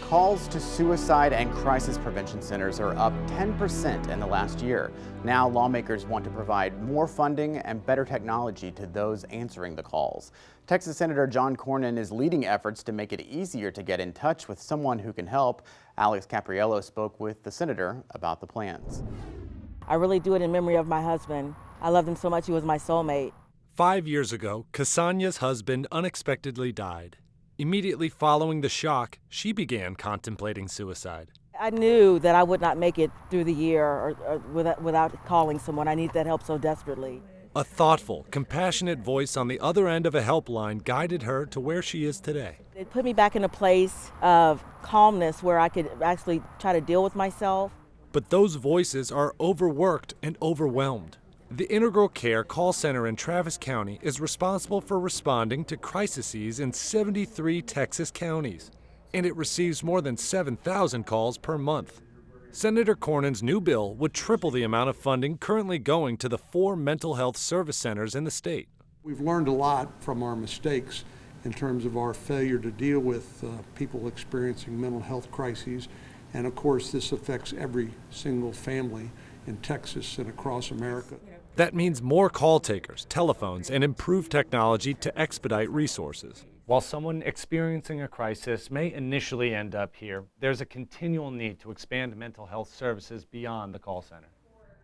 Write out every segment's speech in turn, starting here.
Calls to suicide and crisis prevention centers are up 10% in the last year. Now lawmakers want to provide more funding and better technology to those answering the calls. Texas Senator John Cornyn is leading efforts to make it easier to get in touch with someone who can help. Alex Capriello spoke with the senator about the plans. I really do it in memory of my husband. I loved him so much, he was my soulmate. 5 years ago, Cassania's husband unexpectedly died. Immediately following the shock, she began contemplating suicide. I knew that I would not make it through the year or without calling someone. I need that help so desperately. A thoughtful, compassionate voice on the other end of a helpline guided her to where she is today. It put me back in a place of calmness where I could actually try to deal with myself. But those voices are overworked and overwhelmed. The Integral Care Call Center in Travis County is responsible for responding to crises in 73 Texas counties, and it receives more than 7,000 calls per month. Senator Cornyn's new bill would triple the amount of funding currently going to the 4 mental health service centers in the state. We've learned a lot from our mistakes in terms of our failure to deal with people experiencing mental health crises, and of course this affects every single family in Texas and across America. That means more call takers, telephones, and improved technology to expedite resources. While someone experiencing a crisis may initially end up here, there's a continual need to expand mental health services beyond the call center.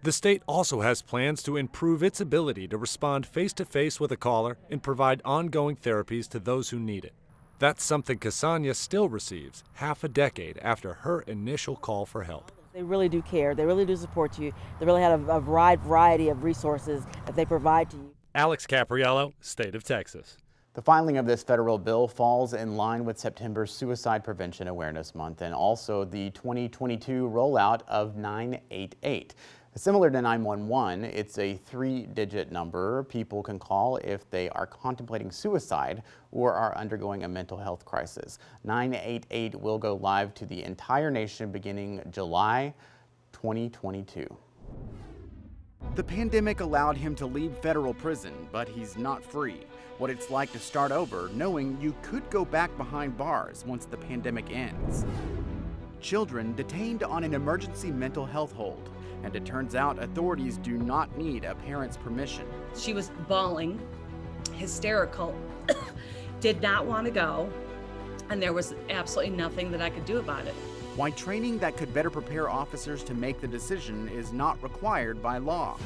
The state also has plans to improve its ability to respond face-to-face with a caller and provide ongoing therapies to those who need it. That's something Cassania still receives half a decade after her initial call for help. They really do care. They really do support you. They really have a wide variety of resources that they provide to you. Alex Capriello, State of Texas. The filing of this federal bill falls in line with September's Suicide Prevention Awareness Month and also the 2022 rollout of 988. Similar to 911, it's a 3-digit number people can call if they are contemplating suicide or are undergoing a mental health crisis. 988 will go live to the entire nation beginning July 2022. The pandemic allowed him to leave federal prison, but he's not free. What it's like to start over knowing you could go back behind bars once the pandemic ends. Children detained on an emergency mental health hold. And it turns out authorities do not need a parent's permission. She was bawling, hysterical, did not want to go, and there was absolutely nothing that I could do about it. Why training that could better prepare officers to make the decision is not required by law.